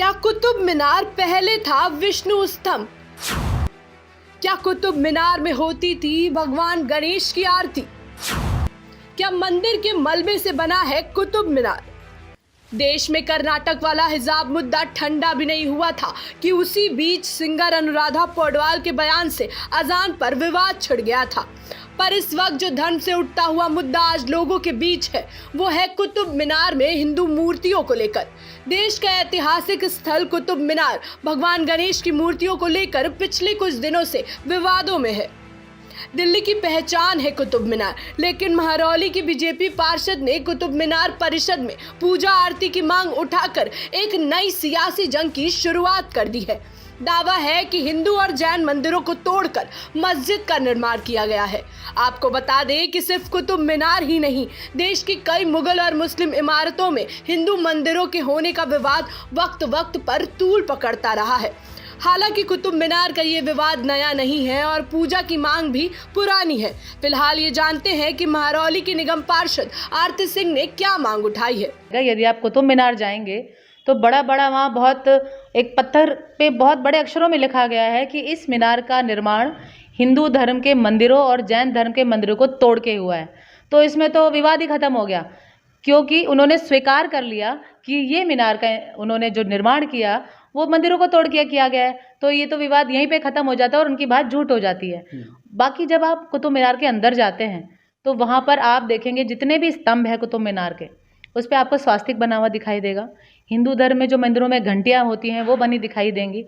क्या कुतुब मीनार पहले था विष्णु स्तंभ? क्या कुतुब मीनार में होती थी भगवान गणेश की आरती? क्या मंदिर के मलबे से बना है कुतुब मीनार? देश में कर्नाटक वाला हिजाब मुद्दा ठंडा भी नहीं हुआ था कि उसी बीच सिंगर अनुराधा पौडवाल के बयान से अजान पर विवाद छिड़ गया था। पर इस वक्त जो धर्म से उठता हुआ मुद्दा आज लोगों के बीच है, वो है कुतुब मीनार में हिंदू मूर्तियों को लेकर। देश का ऐतिहासिक स्थल कुतुब मीनार भगवान गणेश की मूर्तियों को लेकर पिछले कुछ दिनों से विवादों में है। दिल्ली की पहचान है कुतुब मीनार, लेकिन महरौली की बीजेपी पार्षद ने कुतुब मीनार परिषद में पूजा आरती की मांग उठाकर एक नई सियासी जंग की शुरुआत कर दी है। दावा है कि हिंदू और जैन मंदिरों को तोड़कर मस्जिद का निर्माण किया गया है। आपको बता दें कि सिर्फ कुतुब मीनार ही नहीं, देश की कई मुगल और मुस्लिम इमारतों में हिंदू मंदिरों के होने का विवाद वक्त वक्त पर तूल पकड़ता रहा है। हालांकि कुतुब मीनार का ये विवाद नया नहीं है और पूजा की मांग भी पुरानी है। फिलहाल ये जानते हैं कि महरौली की निगम पार्षद आरती सिंह ने क्या मांग उठाई है। यदि आप कुतुब मीनार जाएंगे तो बड़ा बड़ा वहाँ बहुत एक पत्थर पे बहुत बड़े अक्षरों में लिखा गया है कि इस मीनार का निर्माण हिंदू धर्म के मंदिरों और जैन धर्म के मंदिरों को तोड़ के हुआ है। तो इसमें तो विवाद ही खत्म हो गया, क्योंकि उन्होंने स्वीकार कर लिया कि ये मीनार का उन्होंने जो निर्माण किया वो मंदिरों को तोड़ के किया गया है। तो ये तो विवाद यहीं पे ख़त्म हो जाता है और उनकी बात झूठ हो जाती है। बाकी जब आप कुतुब मीनार के अंदर जाते हैं तो वहाँ पर आप देखेंगे जितने भी स्तंभ है कुतुब मीनार के, उस पर आपको स्वास्तिक बना हुआ दिखाई देगा। हिंदू धर्म में जो मंदिरों में घंटियाँ होती हैं वो बनी दिखाई देंगी।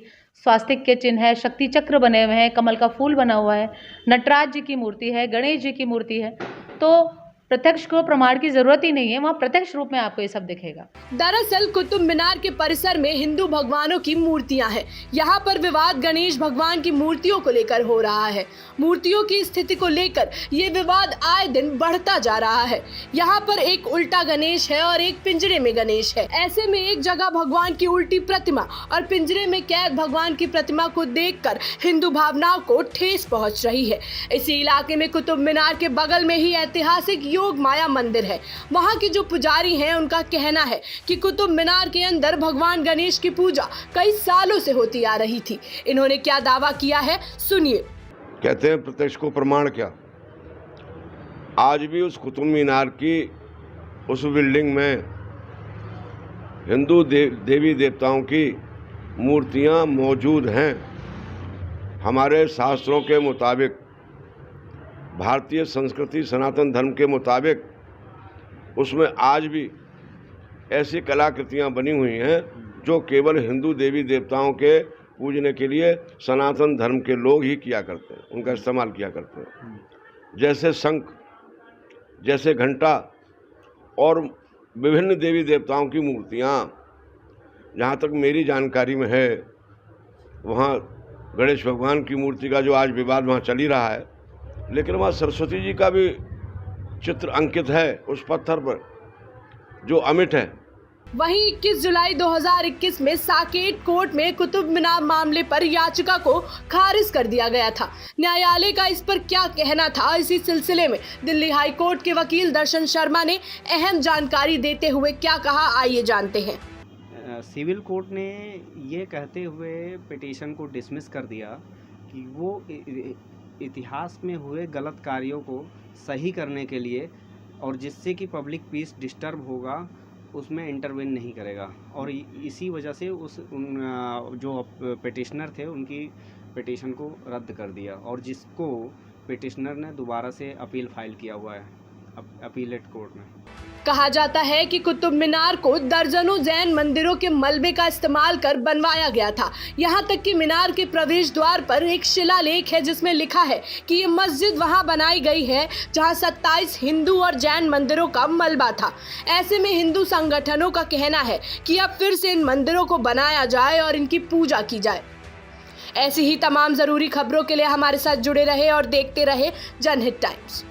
स्वास्तिक के चिन्ह है, शक्ति चक्र बने हुए हैं, कमल का फूल बना हुआ है, नटराज जी की मूर्ति है, गणेश जी की मूर्ति है। तो प्रत्यक्ष को प्रमाण की जरूरत ही नहीं है, वहाँ प्रत्यक्ष रूप में आपको ये सब दिखेगा। दरअसल कुतुब मीनार के परिसर में हिंदू भगवानों की मूर्तियां हैं। यहाँ पर विवाद गणेश भगवान की मूर्तियों को लेकर हो रहा है। मूर्तियों की स्थिति को लेकर ये विवाद आए दिन बढ़ता जा रहा है। यहाँ पर एक उल्टा गणेश है और एक पिंजरे में गणेश है। ऐसे में एक जगह भगवान की उल्टी प्रतिमा और पिंजरे में कैद भगवान की प्रतिमा को देखकर हिंदू भावनाओं को ठेस पहुँच रही है। इसी इलाके में कुतुब मीनार के बगल में ही ऐतिहासिक योग माया मंदिर है। वहां के जो पुजारी हैं उनका कहना है कि कुतुब मीनार के अंदर भगवान गणेश की पूजा कई सालों से होती आ रही थी। इन्होंने क्या दावा किया है, सुनिए। कहते हैं प्रत्यक्ष को प्रमाण क्या। आज भी उस कुतुब मीनार की उस बिल्डिंग में हिंदू देवी देवताओं की मूर्तियां मौजूद हैं। हमारे शास्त्रों के मुताबिक, भारतीय संस्कृति सनातन धर्म के मुताबिक उसमें आज भी ऐसी कलाकृतियां बनी हुई हैं जो केवल हिंदू देवी देवताओं के पूजने के लिए सनातन धर्म के लोग ही किया करते हैं, उनका इस्तेमाल किया करते हैं। जैसे शंख, जैसे घंटा और विभिन्न देवी देवताओं की मूर्तियां। जहाँ तक मेरी जानकारी में है, वहाँ गणेश भगवान की मूर्ति का जो आज विवाद वहाँ चल ही रहा है, लेकिन वहाँ सरस्वती जी का भी चित्र अंकित है उस पत्थर पर जो अमिट है। वहीं 21 जुलाई 2021 में साकेत कोर्ट में कुतुब मीनार मामले पर याचिका को खारिज कर दिया गया था। न्यायालय का इस पर क्या कहना था, इसी सिलसिले में दिल्ली हाई कोर्ट के वकील दर्शन शर्मा ने अहम जानकारी देते हुए क्या कहा, आइए जानते हैं। सिविल कोर्ट ने ये कहते हुए पिटीशन को डिसमिस कर दिया कि वो इतिहास में हुए गलत कार्यों को सही करने के लिए और जिससे कि पब्लिक पीस डिस्टर्ब होगा उसमें इंटरवेन नहीं करेगा, और इसी वजह से जो पिटिशनर थे उनकी पिटीशन को रद्द कर दिया, और जिसको पिटिशनर ने दोबारा से अपील फाइल किया हुआ है अपीलेट कोर्ट में। कहा जाता है कि कुतुब मीनार को दर्जनों जैन मंदिरों के मलबे का इस्तेमाल कर बनवाया गया था। यहाँ तक कि मीनार के प्रवेश द्वार पर एक शिलालेख है जिसमें लिखा है कि ये मस्जिद वहाँ बनाई गई है जहाँ 27 हिंदू और जैन मंदिरों का मलबा था। ऐसे में हिंदू संगठनों का कहना है कि अब फिर से इन मंदिरों को बनाया जाए और इनकी पूजा की जाए। ऐसी ही तमाम जरूरी खबरों के लिए हमारे साथ जुड़े रहे और देखते रहे जनहित टाइम्स।